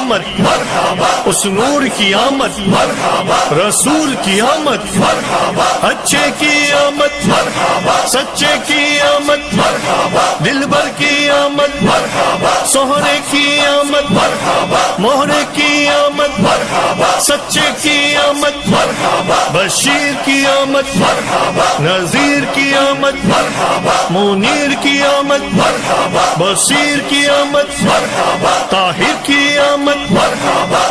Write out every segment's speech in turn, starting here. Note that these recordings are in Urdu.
آمد، اس نور کی آمد، رسول کی آمد، اچھے کی آمد، سچے کی آمد، دلبر کی آمد، سہرے کی آمد، مہرے کی آمد، سچے کی آمد، بشیر کی آمد، نذیر کی آمد، منیر کی آمد، بصیر کی آمد، طاہر کی آمد،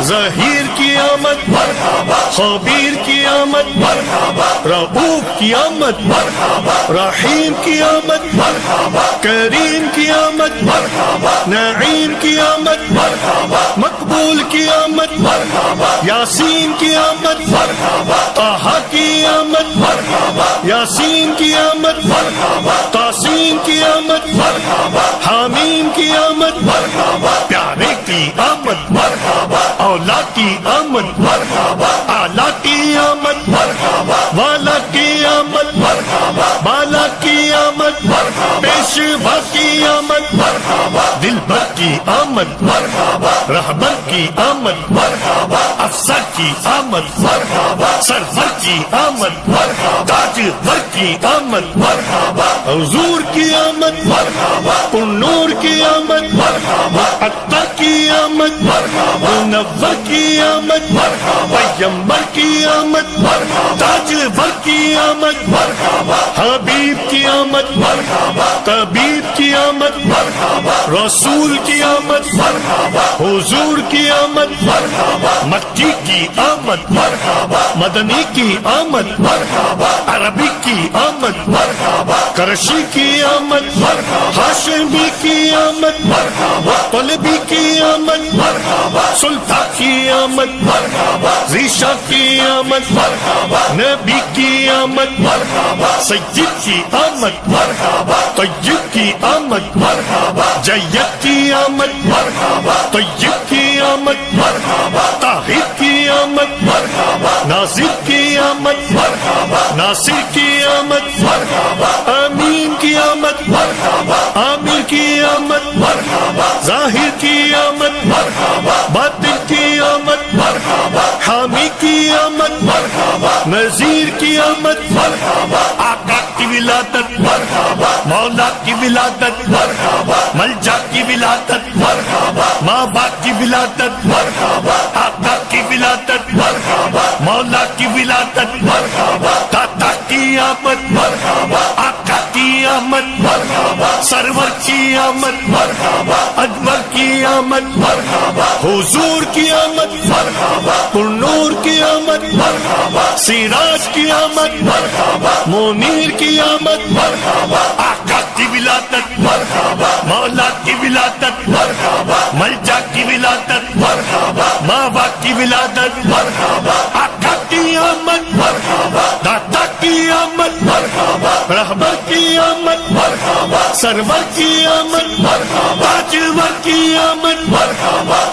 ظہیر کی آمد، خبیر کی آمد، رؤوف کی آمد، رحیم کی آمد، کریم کی آمد، نعیم کی آمد، مقبول کی آمد، یاسین کی آمد، طہ کی آمد، یاسین کی آمد، تاسین کی آمد، حامیم کی آمد، پیارے کی آمد، اولا کی آمد، اعلیٰ کی آمد، والا کی آمد، بالا کی آمد، پیشوا کی آمد، دلبر کی آمد، رہبر کی آمد، افسر کی آمد، سرور کی آمد، تاجور کی آمد، حضور کی آمد، نور کی آمد، عطر کی آمد، منور کی آمد، پیغمبر کی آمد، تاجور کی آمد، حبیب کی آمد، طبیب کی آمد، رسول کی آمد، حضور کی آمد، مکی کی آمد، مدنی کی آمد، عربی کی آمد، کرشی کی آمد، ہاشمی کی آمد، طلبی کی آمد، سلطان کی آمد، ریشہ کی آمد، نبی کی آمد، سید کی آمد، طیب کی آمد، جید کی آمد، طیب کی آمد، طاہر کی آمد، ناصر کی آمد، ناصر کی آمد، امین کی آمد، عامر کی آمد، ظاہر کی آمد، باطن کی آمد، حامی کی آمد، نذیر کی آمد، آقا کی ولادت، مولا کی ولادت، ملجا کی ولادت، ماں باپ کی ولادت، آقا کی ولادت، مولا کی ولادت، داتا کی آمد، آقا کی آمد، سرور کی آمد، انور کی آمد، حضور کی آمد، نور کی آمد، سراج کی آمد، منیر کی آمد، آقا کی ولادت، مولا کی ولادت، ملجا کی ولادت، ماں باپ کی ولادت، آقا کی آمد، داتا کی آمد، رہبر کی آمد، سرور کی آمد، تاجور کی آمد،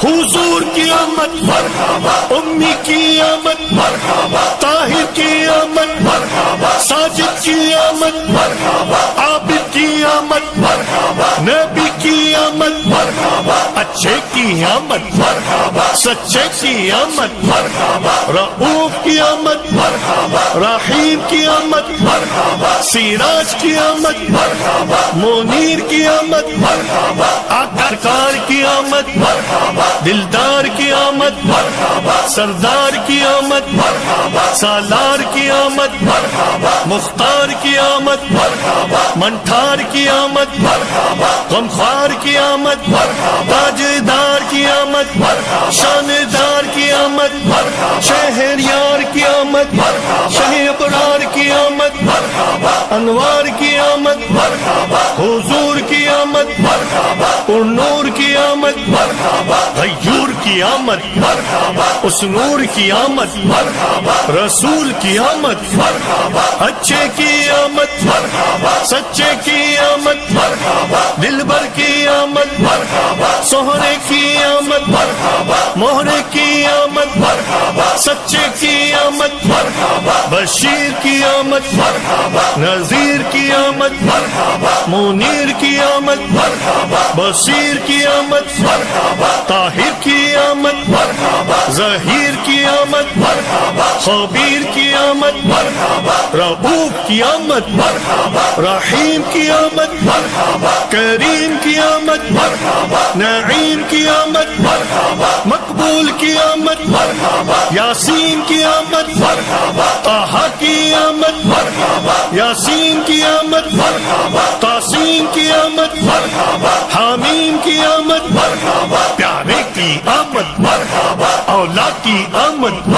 حضور کی آمد، امی کی آمد، طاہر کی آمد، ساجد کی آمد، عابد کی آمد، نبی کی آمد، اچھے کی آمد، سچے کی آمد، رؤوف کی آمد، رحیم کی آمد، سراج کی آمد، منیر کی آمد، آقا کی آمد، دلدار کی آمد، سردار کی آمد، سالار کی آمد، مختار کی آمد، منٹھار کی آمد، غمخوار کی آمد، تاجدار کی آمد، شاندار کی آمد، شہریار کی آمد، شہ ابرار کی آمد، انوار کی آمد، حضور کی آمد، نور کی آمد، غیور کی آمد، اس نور کی آمد، رسول کی آمد، اچھے کی آمد، سچے کی آمد، دلبر کی آمد، سہرے کی آمد، مہرے کی آمد، سچے کی آمد، بشیر کی آمد، نذیر کی آمد، منیر کی آمد، بصیر کی آمد، طاہر کی آمد ظہیر کی آمد خبیر کی آمد رؤوف کی آمد رحیم کی آمد کریم کی آمد نعیم کی آمد مقبول کی آمد یاسین کی آمد طہ کی آمد یاسین کی آمد تاسین کی آمد حامیم کی آمد پیارے کی آمد اولا کی آمد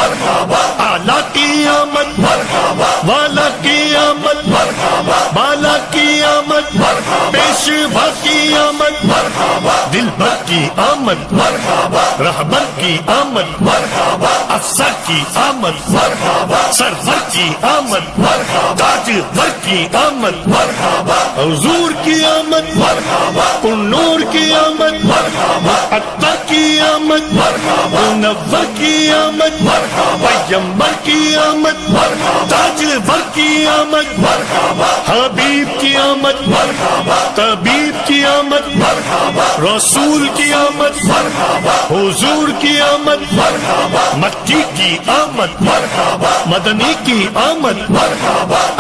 اعلیٰ کی آمد والا کی آمد بالا کی آمد پیشوا کی آمد دل بھر کی آمد رہبر کی آمد افسر کی آمد سرور کی آمد تاجور کی آمد حضور کی آمد نور کی آمد عطر کی آمد منور کی آمد پیغمبر کی آمد تاجور کی آمد حبیب کی آمد طبیب کی آمد رسول کی آمد حضور کی آمد مکی کی آمد مدنی کی آمد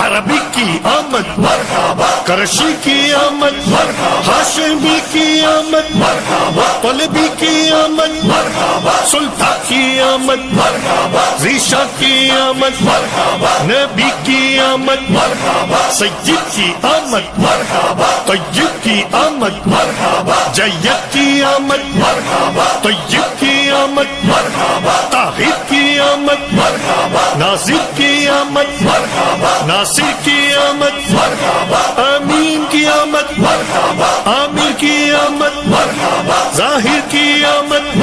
عربی کی آمد کرشی کی آمد ہاشمی کی آمد طلبی کی آمد سلطان کی آمد ریشہ کی آمد نبی کی آمد سید کی آمد طیب کی آمد جید کی آمد طیب کی آمد طاہر کی آمد ناصر کی آمد ناصر کی آمد امین کی آمد عامر کی آمد ظاہر کی آمد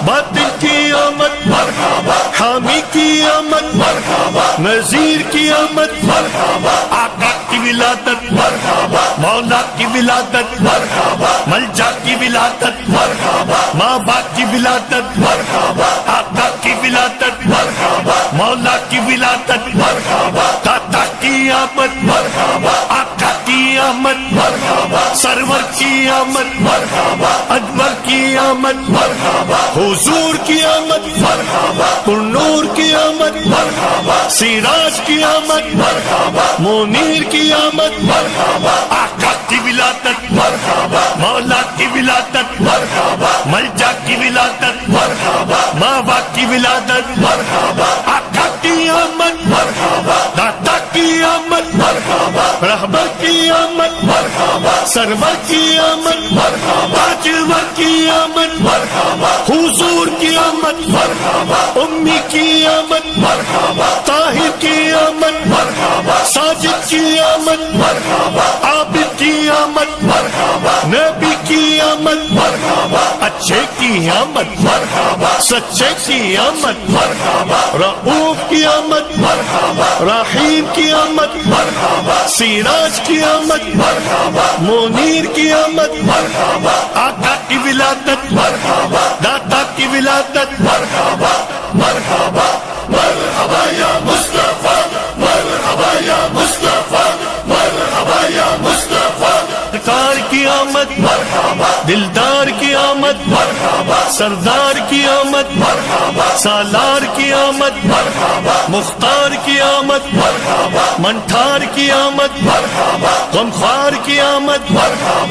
باطن کی آمد حامی کی آمد نذیر کی آمد آقا کی ولادت مولا کی ولادت ملجا کی ولادت ماں باپ کی ولادت آقا کی ولادت مولا کی ولادت داتا کی آمد آقا کی آمد سرور کی آمد انور کی آمد حضور کی آمد نور کی آمد سراج کی آمد منیر کی آمد آقا کی ولادت مولا کی ولادت ملجا کی ولادت ماں باپ کی ولادت آقا کی آمد داتا کی آمد رہبر کی آمد سرور کی آمد تاجور کی آمد حضور کی آمد امی کی آمد طاہر کی آمد ساجد کی آمد عابد کی آمد نبی کی آمد اچھے کی آمد سچے کی آمد رؤوف کی آمد رحیم کی آمد سراج کی آمد منیر کی آمد آقا کی ولادت داتا کی ولادت مرحبا مرحبا یا مصطفیٰ مرحبا یا مصطفیٰ مرحبا یا مصطفیٰ سرکار کی آمد دلدار کی آمد سردار کی آمد سالار کی آمد مختار کی آمد منٹھار کی آمد غمخوار کی آمد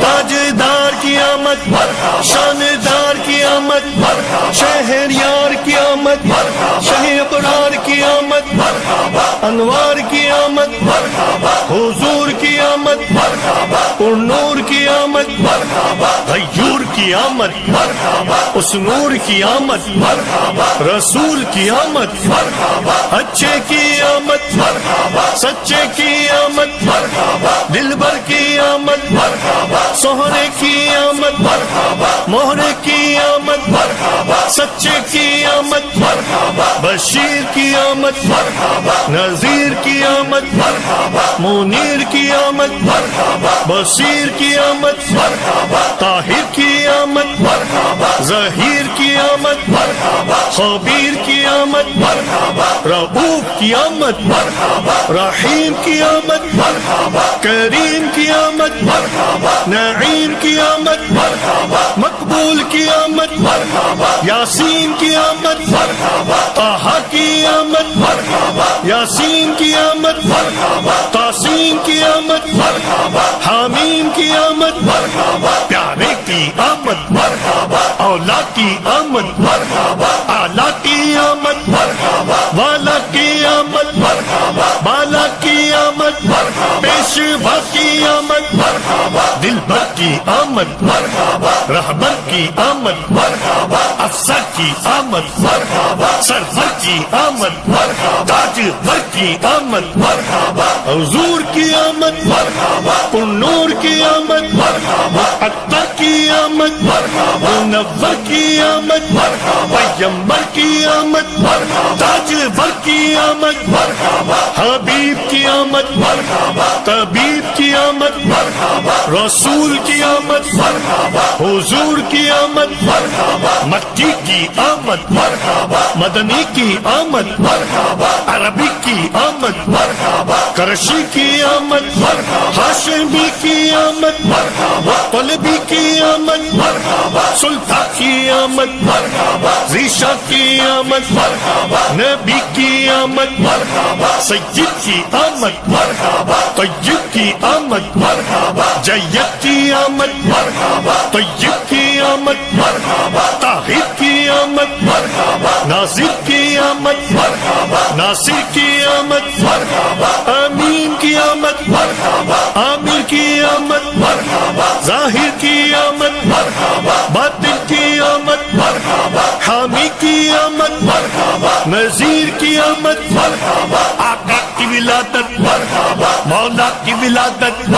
تاجدار کی آمد شاندار کی آمد شہریار کی آمد شہ اقرار کی آمد انوار کی آمد حضور کی آمد نور کی آمد غیور کی آمد اس نور کی آمد رسول کی آمد اچھے کی آمد سچے کی آمد دلبر کی آمد سہرے کی آمد مہرے کی آمد سچے کی آمد بشیر کی آمد نذیر کی آمد منیر کی آمد بصیر کی آمد طاہر کی آمد ظہیر کی آمد خبیر کی آمد رؤوف کی آمد رحیم کی آمد کریم کی آمد نعیم کی آمد مقبول کی آمد یاسین کی آمد طہ کی آمد یاسین کی آمد تاسین کی آمد حامیم کی آمد پیارے کی آمد اولا کی آمد اعلیٰ کی آمد والا کی آمد بالا کی آمد پیشوا کی آمد دلبر کی آمد رہبر کی آمد افسر کی آمد سرور کی آمد تاجور کی آمد حضور کی آمد پرنور کی آمد عطر کی آمد منور کی آمد پیغمبر کی آمد تاجور کی آمد حبیب کی آمد طبیب کی آمد رسول کی آمد حضور کی آمد مکی کی آمد مدنی کی آمد عربی کی آمد کرشی کی آمد ہاشمی کی آمد طلبی کی آمد سلطان کی آمد ریشہ کی آمد نبی کی آمد سید کی آمد طیب کی آمد جید کی آمد طیب کی آمد طاہر کی آمد ناصر کی آمد ناصر کی آمد امین کی آمد عامر کی آمد ظاہر کی آمد باطن کی آمد حامی کی آمد نذیر کی آمد آقا کی ولادت مولا کی ولادت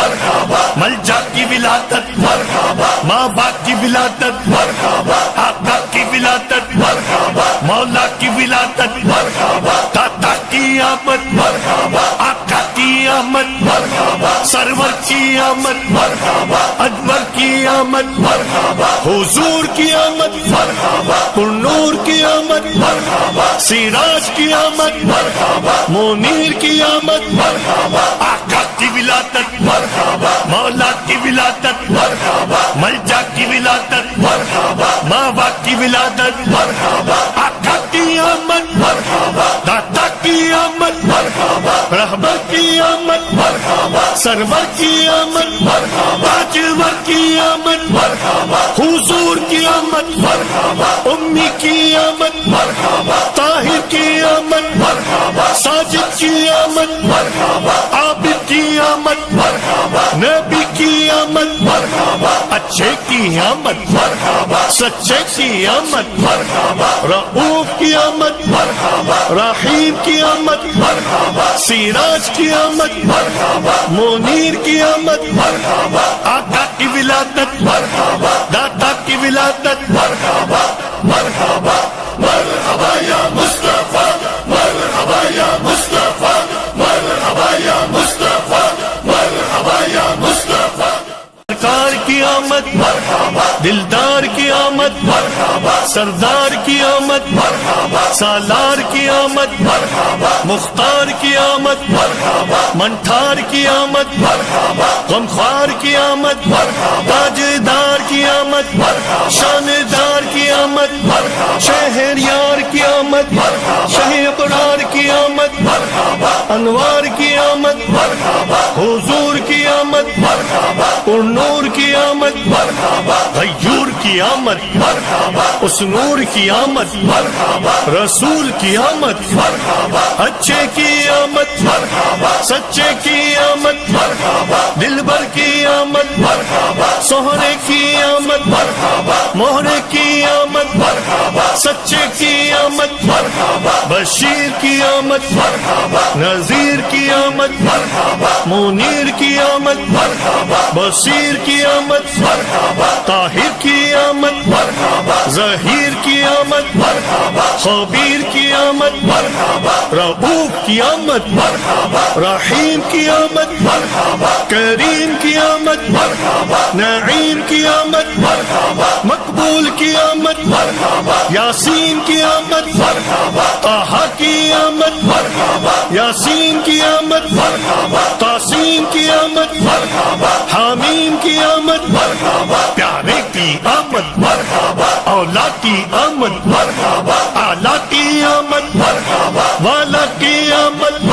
ملجا کی ولادت ماں باپ کی ولادت آقا کی ولادت مولا کی ولادت داتا کی آمد آقا کی آمد سرور کی آمد انور کی آمد حضور کی آمد پرنور کی آمد سراج کی آمد منیر کی آمد آقا کی ولادت مولا کی ولادت ملجا کی ولادت ماں باپ کی ولادت آقا کی آمد داتا کی آمد رہبر کی آمد سرور کی آمد تاجور کی آمد حضور کی آمد امی کی آمد طاہر کی آمد ساجد کی آمد عابد کی آمد نبی کی آمد اچھے کی آمد سچے کی آمد رؤوف کی آمد رحیم کی آمد سراج کی آمد منیر کی آمد آقا کی ولادت داتا کی ولادت مرحبا مرحبا یا مصطفیٰ مرحبا یا مصطفیٰ مرحبا یا مصطفیٰ مرحبا یا مصطفیٰ سرکار کی آمد دلدار کی آمد سردار کی آمد سالار کی آمد مختار کی آمد منٹھار کی آمد غمخوار کی آمد تاجدار کی آمد شاندار کی آمد شہریار کی آمد شہ ابرار کی آمد انوار کی آمد حضور کی آمد پرنور کی آمد غیور کی آمد اس نور کی آمد رسول کی آمد اچھے کی آمد سچے کی آمد دلبر کی آمد سہرے کی آمد مہرے کی آمد سچے کی آمد بشیر کی آمد نذیر کی آمد منیر کی آمد بصیر کی آمد طاہر طاہر کی آمد ظہیر کی آمد خبیر کی آمد رؤوف کی آمد رحیم کی آمد کریم کی آمد نعیم کی آمد مقبول کی آمد یاسین کی آمد طہ کی آمد یاسین کی آمد تاسین کی آمد حامیم کی آمد پیارے کی آمد اولا کی آمد اعلیٰ کی آمد والا کی آمد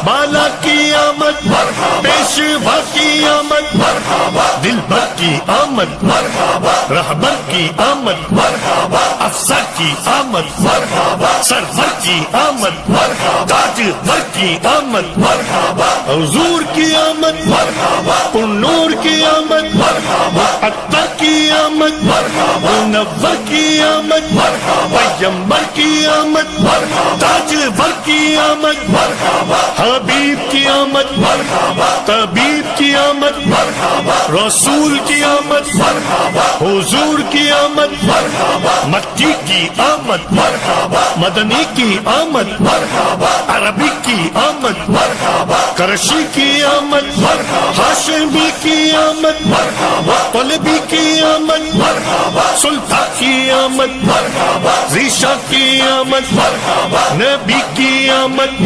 بالا کی آمد پیشوا کی آمد دلبر کی آمد رہبر کی آمد افسر کی آمد سرور کی آمد تاجور کی آمد حضور کی آمد نور کی آمد عطر کی آمد منور کی آمد پیغمبر کی آمد تاجور کی آمد حبیب کی آمد طبیب کی آمد رسول کی آمد حضور کی آمد مکی کی آمد مدنی کی آمد عربی کی آمد کرشی کی آمد ہاشمی کی آمد طلبی کی آمد سلطان کی آمد ریشہ کی آمد نبی کی آمد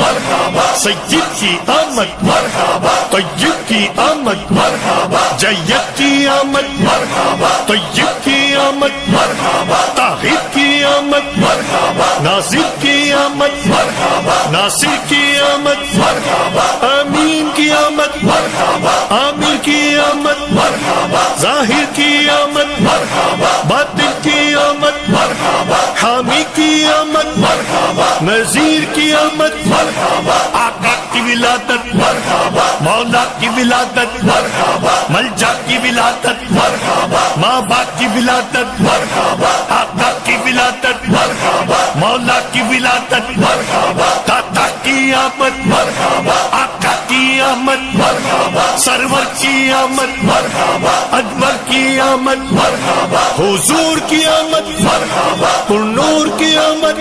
سید کی آمد طیب کی آمد جید کی آمد طیب کی آمد طاہر کی آمد ناصر کی آمد ناصر کی آمد امین کی آمد عامر کی آمد ظاہر کی آمد باطن کی آمد حامی کی آمد نذیر کی آمد آقا کی ولادت مولا کی ولادت ملجا کی ولادت ماں باپ کی ولادت آقا کی ولادت مولا کی ولادت داتا کی آمد آقا کی آمد سرور کی آمد اکبر کی آمد حضور کی آمد نور کی آمد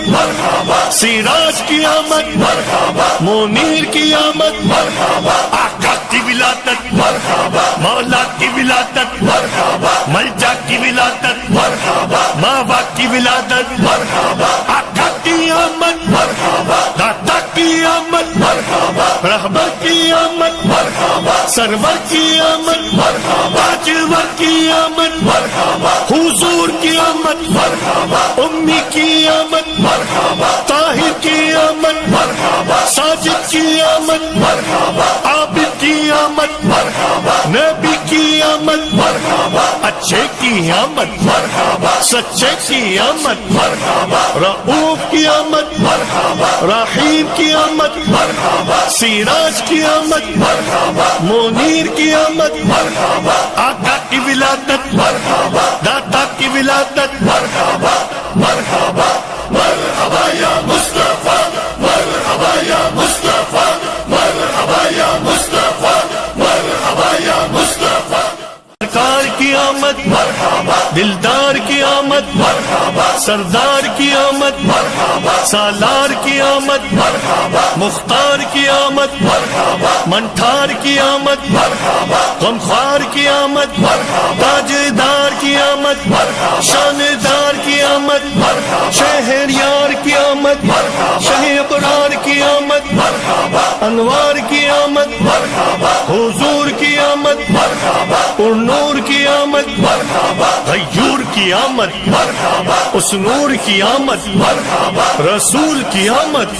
سراج کی آمد منیر کی آمد آقا کی ولادت مولا کی ولادت ملجا کی ولادت ماں باپ کی ولادت آقا کی آمد داتا کی آمد رہبر کی آمد سرور کی آمد تاجور کی آمد حضور کی آمد امی کی آمد طاہر کی آمد ساجد کی آمد عابد کی آمد نبی کی آمد اچھے کی آمد سچے کی آمد رؤوف کی آمد رحیم کی آمد سراج کی آمد منیر کی آمد آقا کی ولادت داتا کی ولادت مرحبا مرحبا یا مصطفیٰ مرحبا یا مصطفیٰ مرحبا یا مصطفیٰ مرحبا یا مصطفیٰ سرکار کی آمد دلدار کی آمد سردار کی آمد سالار کی آمد مختار کی آمد منٹھار کی آمد غمخوار کی آمد تاجدار کی آمد شاندار کی آمد شہریار کی آمد شہ اقرار کی آمد انوار کی آمد حضور کی آمد نور کی آمد غیور کی آمد اس نور کی آمد رسول کی آمد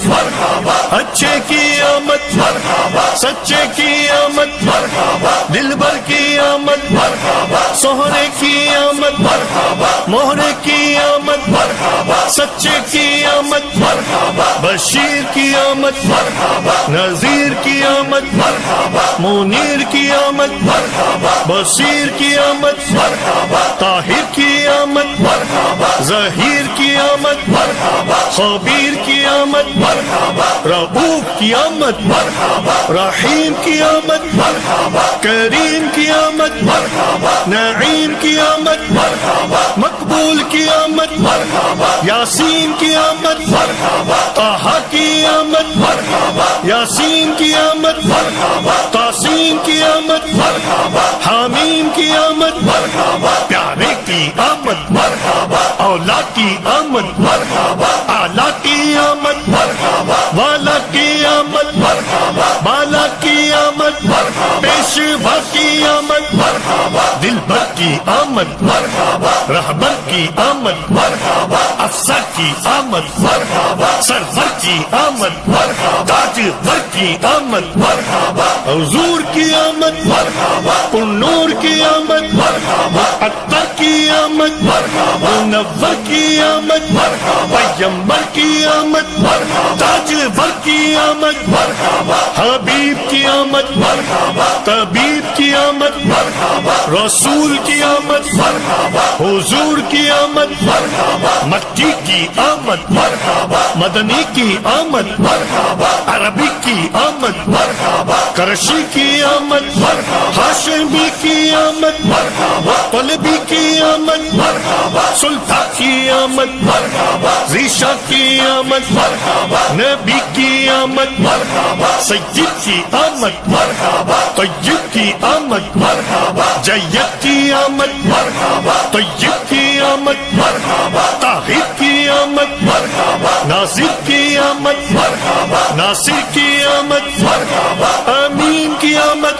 اچھے کی آمد سچے کی آمد دلبر کی آمد سہرے کی آمد مہرے کی آمد سچے بچے کی آمد مرحبا، بشیر کی آمد مرحبا، نذیر کی آمد مرحبا، منیر کی آمد مرحبا، بصیر کی آمد مرحبا، طاہر کی آمد مرحبا، ظہیر کی آمد مرحبا، خبیر کی آمد مرحبا، رؤوف کی آمد مرحبا، رحیم کی آمد مرحبا، کریم کی آمد مرحبا، نعیم کی آمد مرحبا، مقبول کی آمد مرحبا، یاسین کی آمد مرحبا، طٰہٰ کی آمد مرحبا، یاسین کی آمد مرحبا، تاسین کی آمد مرحبا، حامیم کی آمد مرحبا، پیارے کی آمد مرحبا، اولا کی آمد مرحبا، اعلیٰ کی آمد مرحبا، والا کی آمد مرحبا، بالا کی آمد مرحبا، پیشوا کی آمد مرحبا، دلبر کی آمد مرحبا، رہبر کی آمد مرحبا، افسر کی آمد مرحبا، سرور کی آمد مرحبا، تاجور کی آمد مرحبا، حضور کی آمد مرحبا، نور کی آمد مرحبا، عطر کی آمد مرحبا، منور کی آمد مرحبا، پیغمبر کی آمد مرحبا، تاجور کی آمد مرحبا، حبیب کی آمد مرحبا، طبیب کی آمد مرحبا، رسول کی آمد مرحبا، حضور کی آمد مرحبا، مکی کی آمد مرحبا، مدنی کی آمد مرحبا، عربی کی آمد مرحبا، کرشی کی آمد مرحبا، ہاشمی کی آمد مرحبا، طلبی کی آمد مرحبا، سلطان کی آمد مرحبا، ذیشا کی آمد مرحبا، نبی کی آمد مرحبا، سید کی آمد مرحبا، طیب کی آمد مرحبا، جید کی آمد مرحبا، طیب کی آمد مرحبا، طاہر کی آمد مرحبا، ناصر کی آمد مرحبا، ناصر کی آمد مرحبا، امین کی آمد